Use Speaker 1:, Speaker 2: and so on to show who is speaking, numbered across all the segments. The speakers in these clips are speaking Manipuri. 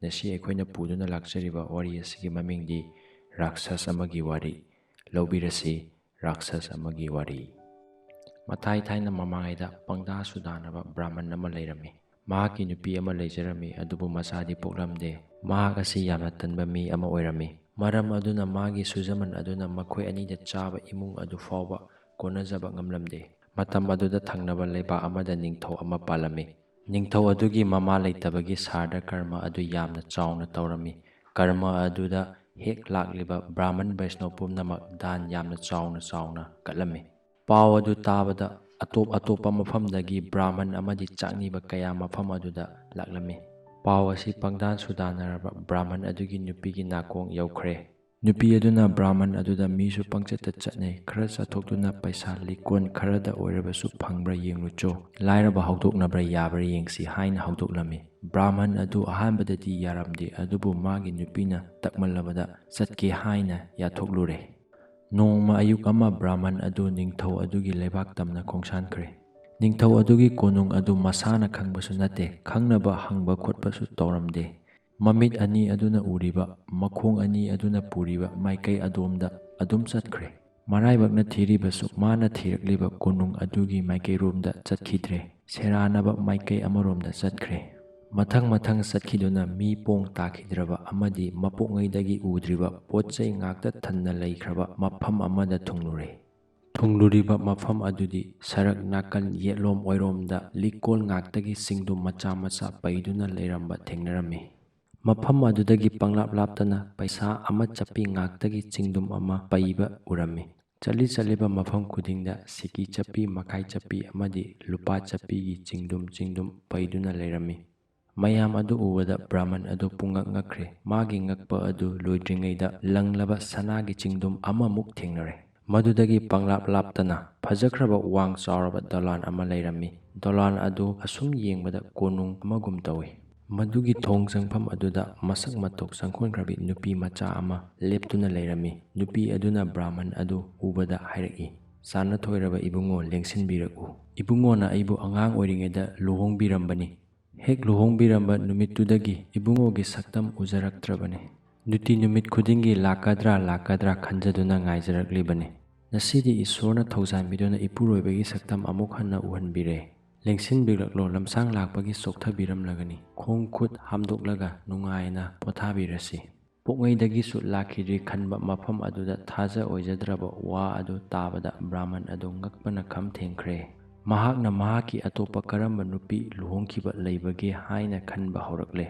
Speaker 1: ꯉꯁꯤ ꯑꯩꯈꯣꯏꯅ ꯄꯨꯗꯨꯅ ꯂꯥꯛꯆꯔꯤꯕ ꯋꯥꯔꯤ ꯑꯁꯤꯒꯤ ꯃꯃꯤꯡꯗꯤ ꯔꯥꯛꯁꯁ ꯑꯃꯒꯤ ꯋꯥꯔꯤ꯫ ꯂꯧꯕꯤꯔꯁꯤ ꯔꯥꯛꯁꯁ ꯑꯃꯒꯤ ꯋꯥꯔꯤ꯫ ꯃꯊꯥꯏ ꯊꯥꯏꯅ ꯃꯃꯥꯡꯉꯩꯗ ꯄꯪꯗꯥ ꯁꯨꯗꯥꯅꯕ ꯕ꯭ꯔꯥꯍꯃꯟ ꯑꯃ ꯂꯩꯔꯝꯃꯤ꯫ ꯃꯍꯥꯛꯀꯤ ꯅꯨꯄꯤ ꯑꯃ ꯂꯩꯖꯔꯝꯃꯤ, ꯑꯗꯨꯕꯨ ꯃꯆꯥꯗꯤ ꯄꯣꯛꯂꯝꯗꯦ꯫ ꯃꯍꯥꯛ ꯑꯁꯤ ꯌꯥꯝꯅ ꯇꯟꯕ ꯃꯤ ꯑꯃ ꯑꯣꯏꯔꯝꯃꯤ꯫ ꯃꯔꯝ ꯑꯗꯨꯅ ꯃꯥꯒꯤ ꯁꯨꯖꯃꯟ ꯑꯗꯨꯅ ꯃꯈꯣꯏ ꯑꯅꯤꯗ ꯆꯥꯕ ꯏꯃꯨꯡ ꯑꯗꯨ ꯐꯥꯎꯕ ꯀꯣꯟꯅꯖꯕ ꯉꯝꯂꯝꯗꯦ꯫ ꯃꯇꯝ ꯑꯗꯨꯗ ꯊꯪꯅꯕ ꯂꯩꯕꯥꯛ ꯑꯃꯗ ꯅꯤꯡꯊꯧ ꯑꯃ ꯄꯥꯜꯂꯝꯃꯤ꯫ ꯅꯤꯡꯊꯧ ꯑꯗꯨꯒꯤ ꯃꯃꯥ ꯂꯩꯇꯕꯒꯤ ꯁꯥꯔꯗ ꯀꯔꯃ ꯑꯗꯨ ꯌꯥꯝꯅ ꯆꯥꯎꯅ ꯇꯧꯔꯝꯃꯤ꯫ ꯀꯔꯃ ꯑꯗꯨꯗ ꯍꯦꯛ ꯂꯥꯛꯂꯤꯕ ꯕ꯭ꯔꯥꯍꯃꯟ ꯕꯩꯁꯅꯣꯞ ꯄꯨꯝꯅꯃꯛ ꯗꯥꯟ ꯌꯥꯝꯅ ꯆꯥꯎꯅ ꯀꯠꯂꯝꯃꯤ꯫ ꯄꯥꯎ ꯑꯗꯨ ꯇꯥꯕꯗ ꯑꯇꯣꯞ ꯑꯇꯣꯞꯄ ꯃꯐꯝꯗꯒꯤ ꯕ꯭ꯔꯥꯍꯃꯟ ꯑꯃꯗꯤ ꯆꯥꯛꯅꯤꯕ ꯀꯌꯥ ꯃꯐꯝ ꯑꯗꯨꯗ ꯂꯥꯛꯂꯝꯃꯤ꯫ ꯄꯥꯎ ꯑꯁꯤ ꯄꯪꯗꯥꯟ ꯁꯨꯗꯥꯅꯔꯕ ꯕ꯭ꯔꯥꯍꯃꯟ ꯑꯗꯨꯒꯤ ꯅꯨꯄꯤꯒꯤ ꯅꯥꯀꯣꯡ ꯌꯧꯈ꯭ꯔꯦ꯫ ꯅꯨꯄꯤ ꯑꯗꯨꯅ ꯕ꯭ꯔꯥꯍꯃꯟ ꯑꯗꯨꯗ ꯃꯤꯁꯨ ꯄꯪꯆꯠꯇ ꯆꯠꯅꯩ, ꯈꯔ ꯆꯠꯊꯣꯛꯇꯨꯅ ꯄꯩꯁꯥ ꯂꯤꯛꯀꯣꯟ ꯈꯔꯗ ꯑꯣꯏꯔꯕꯁꯨ ꯐꯪꯕ꯭ꯔꯥ ꯌꯦꯡꯂꯨꯆꯣ, ꯂꯥꯏꯔꯕ ꯍꯧꯗꯣꯛꯅꯕ꯭ꯔꯥ ꯌꯥꯕ꯭ꯔꯥ ꯌꯦꯡꯁꯤ ꯍꯥꯏꯅ ꯍꯧꯗꯣꯛꯂꯝꯃꯤ꯫ ꯕ꯭ꯔꯥꯍꯃꯟ ꯑꯗꯨ ꯑꯍꯥꯟꯕꯗꯗꯤ ꯌꯥꯔꯝꯗꯦ, ꯑꯗꯨꯕꯨ ꯃꯥꯒꯤ ꯅꯨꯄꯤꯅ ꯇꯛꯃꯜꯂꯕꯗ ꯆꯠꯀꯦ ꯍꯥꯏꯅ ꯌꯥꯊꯣꯛꯂꯨꯔꯦ꯫ ꯅꯣꯡꯃ ꯑꯌꯨꯛ ꯑꯃ ꯕ꯭ꯔꯥꯍꯃꯟ ꯑꯗꯨ ꯅꯤꯡꯊꯧ ꯑꯗꯨꯒꯤ ꯂꯩꯕꯥꯛ ꯇꯝꯅ ꯈꯣꯡꯁꯥꯟꯈ꯭ꯔꯦ꯫ ꯅꯤꯡꯊꯧ ꯑꯗꯨꯒꯤ ꯀꯣꯅꯨꯡ ꯑꯗꯨ ꯃꯁꯥꯅ ꯈꯪꯕꯁꯨ ꯅꯠꯇꯦ, ꯈꯪꯅꯕ ꯍꯪꯕ ꯈꯣꯠꯄꯁꯨ ꯇꯧꯔꯝꯗꯦ꯫ ꯃꯃꯤꯠ ꯑꯅꯤ ꯑꯗꯨꯅ ꯎꯔꯤꯕ, ꯃꯈꯣꯡ ꯑꯅꯤ ꯑꯗꯨꯅ ꯄꯨꯔꯤꯕ ꯃꯥꯏꯀꯩ ꯑꯗꯣꯝꯗ ꯑꯗꯨꯝ ꯆꯠꯈ꯭ꯔꯦ꯫ ꯃꯔꯥꯏꯕꯛꯅ ꯊꯤꯔꯤꯕꯁꯨ ꯃꯥꯅ ꯊꯤꯔꯛꯂꯤꯕ ꯀꯣꯅꯨꯡ ꯑꯗꯨꯒꯤ ꯃꯥꯏꯀꯩꯔꯣꯝꯗ ꯆꯠꯈꯤꯗ꯭ꯔꯦ, ꯁꯦꯔꯥꯟꯅꯕ ꯃꯥꯏꯀꯩ ꯑꯃꯔꯣꯝꯗ ꯆꯠꯈ꯭ꯔꯦ꯫ ꯃꯊꯪ ꯆꯠꯈꯤꯗꯨꯅ ꯃꯤ ꯄꯣꯡ ꯇꯥꯈꯤꯗ꯭ꯔꯕ ꯑꯃꯗꯤ ꯃꯄꯣꯛꯉꯩꯗꯒꯤ ꯎꯗ꯭ꯔꯤꯕ ꯄꯣꯠ ꯆꯩ ꯉꯥꯛꯇ ꯊꯟꯅ ꯂꯩꯈ꯭ꯔꯕ ꯃꯐꯝ ꯑꯃꯗ ꯊꯨꯡꯂꯨꯔꯦ꯫ ꯊꯨꯡꯂꯨꯔꯤꯕ ꯃꯐꯝ ꯑꯗꯨꯗꯤ ꯁꯔꯛ ꯅꯥꯀꯟ ꯌꯦꯠꯂꯣꯝ ꯑꯣꯏꯔꯣꯝꯗ ꯂꯤꯛꯀꯣꯟ ꯉꯥꯛꯇꯒꯤ ꯆꯤꯡꯗꯨꯝ ꯃꯆꯥ ꯃꯆꯥ ꯄꯩꯗꯨꯅ ꯂꯩꯔꯝꯕ ꯊꯦꯡꯅꯔꯝꯃꯤ꯫ ꯃꯐꯝ ꯑꯗꯨꯗꯒꯤ ꯄꯪꯂꯥꯞ ꯂꯥꯞꯇꯅ ꯄꯩꯁꯥ ꯑꯃ ꯆꯞꯄꯤ ꯉꯥꯛꯇꯒꯤ ꯆꯤꯡꯗꯨꯝ ꯑꯃ ꯄꯩꯕ ꯎꯔꯝꯃꯤ꯫ ꯆꯠꯂꯤꯕ ꯃꯐꯝ ꯈꯨꯗꯤꯡꯗ ꯁꯤꯀꯤ ꯆꯞꯄꯤ, ꯃꯈꯥꯏ ꯆꯞꯄꯤ ꯑꯃꯗꯤ ꯂꯨꯄꯥ ꯆꯞꯄꯤꯒꯤ ꯆꯤꯡꯗꯨꯝ ꯄꯩꯗꯨꯅ ꯂꯩꯔꯝꯃꯤ꯫ ꯃꯌꯥꯝ ꯑꯗꯨ ꯎꯕꯗ ꯕ꯭ꯔꯥꯍꯃꯟ ꯑꯗꯨ ꯄꯨꯡꯉꯛ ꯉꯛꯈ꯭ꯔꯦ꯫ ꯃꯥꯒꯤ ꯉꯛꯄ ꯑꯗꯨ ꯂꯣꯏꯗ꯭ꯔꯤꯉꯩꯗ ꯂꯪꯂꯕ ꯁꯅꯥꯒꯤ ꯆꯤꯡꯗꯨꯝ ꯑꯃꯃꯨꯛ ꯊꯦꯡꯅꯔꯦ꯫ ꯃꯗꯨꯗꯒꯤ ꯄꯪꯂꯥꯞ ꯂꯥꯞꯇꯅ ꯐꯖꯈ꯭ꯔꯕ ꯋꯥꯡ ꯆꯥꯎꯔꯕ ꯗꯣꯂꯥꯟ ꯑꯃ ꯂꯩꯔꯝꯃꯤ꯫ ꯗꯣꯂꯥꯟ ꯑꯗꯨ ꯑꯁꯨꯝ ꯌꯦꯡꯕꯗ ꯀꯣꯅꯨꯡ ꯑꯃꯒꯨꯝ ꯇꯧꯏ꯫ ꯃꯗꯨꯒꯤ ꯊꯣꯡ ꯆꯪꯐꯝ ꯑꯗꯨꯗ ꯃꯁꯛ ꯃꯇꯧ ꯆꯪꯈꯣꯟꯈ꯭ꯔꯕꯤ ꯅꯨꯄꯤ ꯃꯆꯥ ꯑꯃ ꯂꯦꯞꯇꯨꯅ ꯂꯩꯔꯝꯃꯤ꯫ ꯅꯨꯄꯤ ꯑꯗꯨꯅ ꯕ꯭ꯔꯥꯍꯃꯟ ꯑꯗꯨ ꯎꯕꯗ ꯍꯥꯏꯔꯛꯏ, "ꯆꯥꯟꯅꯊꯣꯏꯔꯕ ꯏꯕꯨꯡꯉꯣ, ꯂꯦꯡꯁꯤꯟꯕꯤꯔꯛꯎ꯫ ꯏꯕꯨꯡꯉꯣꯅ ꯑꯩꯕꯨ ꯑꯉꯥꯡ ꯑꯣꯏꯔꯤꯉꯩꯗ ꯂꯨꯍꯣꯡꯕꯤꯔꯝꯕꯅꯤ꯫ ꯍꯦꯛ ꯂꯨꯍꯣꯡꯕꯤꯔꯝꯕ ꯅꯨꯃꯤꯠꯇꯨꯗꯒꯤ ꯏꯕꯨꯡꯉꯣꯒꯤ ꯁꯛꯇꯝ ꯎꯖꯔꯛꯇ꯭ꯔꯕꯅꯤ꯫ ꯅꯨꯃꯤꯠ ꯈꯨꯗꯤꯡꯒꯤ ꯂꯥꯛꯀꯗ꯭ꯔꯥ ꯈꯟꯖꯗꯨꯅ ꯉꯥꯏꯖꯔꯛꯂꯤꯕꯅꯤ꯫ ꯉꯁꯤꯗꯤ ꯏꯁꯣꯔꯅ ꯊꯧꯖꯥꯟꯕꯤꯗꯨꯅ ꯏꯄꯨꯔꯣꯏꯕꯒꯤ ꯁꯛꯇꯝ ꯑꯃꯨꯛ ꯍꯟꯅ ꯎꯍꯟꯕꯤꯔꯦ꯫ ꯂꯦꯡꯁꯤꯟꯕꯤꯔꯛꯂꯣ, ꯂꯝꯁꯥꯡ ꯂꯥꯛꯄꯒꯤ ꯆꯣꯛꯊꯕꯤꯔꯝꯂꯒꯅꯤ꯫ ꯈꯣꯡ ꯈꯨꯠ ꯍꯥꯝꯗꯣꯛꯂꯒ ꯅꯨꯡꯉꯥꯏꯅ ꯄꯣꯊꯥꯕꯤꯔꯁꯤ꯫ ꯄꯣꯛꯉꯩꯗꯒꯤꯁꯨ ꯂꯥꯛꯈꯤꯗ꯭ꯔꯤ ꯈꯟꯕ ꯃꯐꯝ ꯑꯗꯨꯗ ꯊꯥꯖ ꯑꯣꯏꯖꯗ꯭ꯔꯕ ꯋꯥ ꯑꯗꯨ ꯇꯥꯕꯗ ꯕ꯭ꯔꯥꯍꯃꯟ ꯑꯗꯨ ꯉꯛꯄꯅ ꯈꯝ ꯊꯦꯡꯈ꯭ꯔꯦ꯫ ꯃꯍꯥꯛꯅ ꯃꯍꯥꯛꯀꯤ ꯑꯇꯣꯞꯄ ꯀꯔꯝꯕ ꯅꯨꯄꯤ ꯂꯨꯍꯣꯡꯈꯤꯕ ꯂꯩꯕꯒꯦ ꯍꯥꯏꯅ ꯈꯟꯕ ꯍꯧꯔꯛꯂꯦ꯫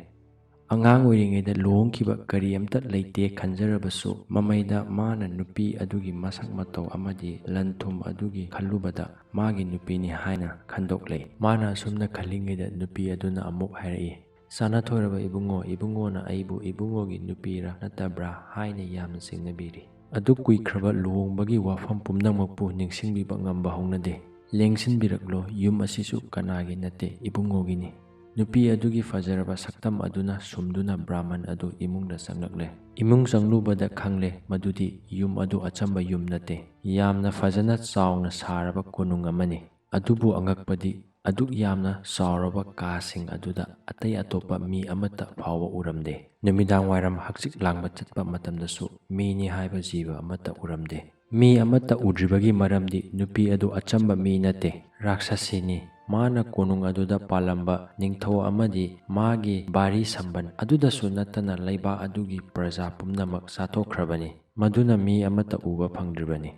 Speaker 1: ꯑꯉꯥꯡ ꯑꯣꯏꯔꯤꯉꯩꯗ ꯂꯨꯍꯣꯡꯈꯤꯕ ꯀꯔꯤ ꯑꯃꯇ ꯂꯩꯇꯦ ꯈꯟꯖꯔꯕꯁꯨ ꯃꯃꯩꯗ ꯃꯥꯅ ꯅꯨꯄꯤ ꯑꯗꯨꯒꯤ ꯃꯁꯛ ꯃꯇꯧ ꯑꯃꯗꯤ ꯂꯟ ꯊꯨꯝ ꯑꯗꯨꯒꯤ ꯈꯜꯂꯨꯕꯗ ꯃꯥꯒꯤ ꯅꯨꯄꯤꯅꯤ ꯍꯥꯏꯅ ꯈꯟꯗꯣꯛꯂꯦ꯫ ꯃꯥꯅ ꯑꯁꯨꯝꯅ ꯈꯜꯂꯤꯉꯩꯗ ꯅꯨꯄꯤ ꯑꯗꯨꯅ ꯑꯃꯨꯛ ꯍꯥꯏꯔꯛꯏ, "ꯆꯥꯟꯅꯊꯣꯏꯔꯕ ꯏꯕꯨꯡꯉꯣ, ꯏꯕꯨꯡꯉꯣꯅ ꯑꯩꯕꯨ ꯏꯕꯨꯡꯉꯣꯒꯤ ꯅꯨꯄꯤꯔꯥ ꯅꯠꯇꯕ꯭ꯔꯥ ꯍꯥꯏꯅ ꯌꯥꯝꯅ ꯆꯤꯡꯅꯕꯤꯔꯤ꯫ ꯑꯗꯨꯛ ꯀꯨꯏꯈ꯭ꯔꯕ ꯂꯨꯍꯣꯡꯕꯒꯤ ꯋꯥꯐꯝ ꯄꯨꯝꯅꯃꯛꯄꯨ ꯅꯤꯡꯁꯤꯡꯕꯤꯕ ꯉꯝꯕ ꯍꯧꯅꯗꯦ꯫ ꯂꯦꯡꯁꯤꯟꯕꯤꯔꯛꯂꯣ, ꯌꯨꯝ ꯑꯁꯤꯁꯨ ꯀꯅꯥꯒꯤ ꯅꯠꯇꯦ, ꯏꯕꯨꯡꯉꯣꯒꯤꯅꯤ꯫ ꯅꯨꯄꯤ ꯑꯗꯨꯒꯤ ꯐꯖꯔꯕ ꯁꯛꯇꯝ ꯑꯗꯨꯅ ꯁꯨꯝꯗꯨꯅ ꯕ꯭ꯔꯥꯍꯃꯟ ꯑꯗꯨ ꯏꯃꯨꯡꯗ ꯆꯪꯂꯛꯂꯦ꯫ ꯏꯃꯨꯡ ꯆꯪꯂꯨꯕꯗ ꯈꯪꯂꯦ ꯃꯗꯨꯗꯤ ꯌꯨꯝ ꯑꯗꯨ ꯑꯆꯝꯕ ꯌꯨꯝ ꯅꯠꯇꯦ, ꯌꯥꯝꯅ ꯐꯖꯅ ꯆꯥꯎꯅ ꯁꯥꯔꯕ ꯀꯣꯅꯨꯡ ꯑꯃꯅꯤ꯫ ꯑꯗꯨꯕꯨ ꯑꯉꯛꯄꯗꯤ ꯑꯗꯨꯛ ꯌꯥꯝꯅ ꯆꯥꯎꯔꯕ ꯀꯥꯁꯤꯡ ꯑꯗꯨꯗ ꯑꯇꯩ ꯑꯇꯣꯞꯄ ꯃꯤ ꯑꯃꯠꯇ ꯐꯥꯎꯕ ꯎꯔꯝꯗꯦ꯫ ꯅꯨꯃꯤꯗꯥꯡ ꯋꯥꯏꯔꯝ ꯍꯛꯆꯤꯛ ꯂꯥꯡꯕ ꯆꯠꯄ ꯃꯇꯝꯗꯁꯨ ꯃꯤꯅꯤ ꯍꯥꯏꯕ ꯖꯤꯕ ꯑꯃꯠꯇ ꯎꯔꯝꯗꯦ꯫ ꯃꯤ ꯑꯃꯠꯇ ꯎꯗ꯭ꯔꯤꯕꯒꯤ ꯃꯔꯝꯗꯤ ꯅꯨꯄꯤ ꯑꯗꯨ ꯑꯆꯝꯕ ꯃꯤ ꯅꯠꯇꯦ, ꯔꯥꯛꯁꯁꯤꯅꯤ꯫ ꯃꯥꯅ ꯀꯣꯅꯨꯡ ꯑꯗꯨꯗ ꯄꯥꯜꯂꯝꯕ ꯅꯤꯡꯊꯧ ꯑꯃꯗꯤ ꯃꯥꯒꯤ ꯕꯥꯔꯤ ꯁꯝꯕꯟ ꯑꯗꯨꯗꯁꯨ ꯅꯠꯇꯅ ꯂꯩꯕꯥꯛ ꯑꯗꯨꯒꯤ ꯄ꯭ꯔꯖꯥ ꯄꯨꯝꯅꯃꯛ ꯆꯥꯊꯣꯛꯈ꯭ꯔꯕꯅꯤ꯫ ꯃꯗꯨꯅ ꯃꯤ ꯑꯃꯠꯇ ꯎꯕ ꯐꯪꯗ꯭ꯔꯤꯕꯅꯤ꯫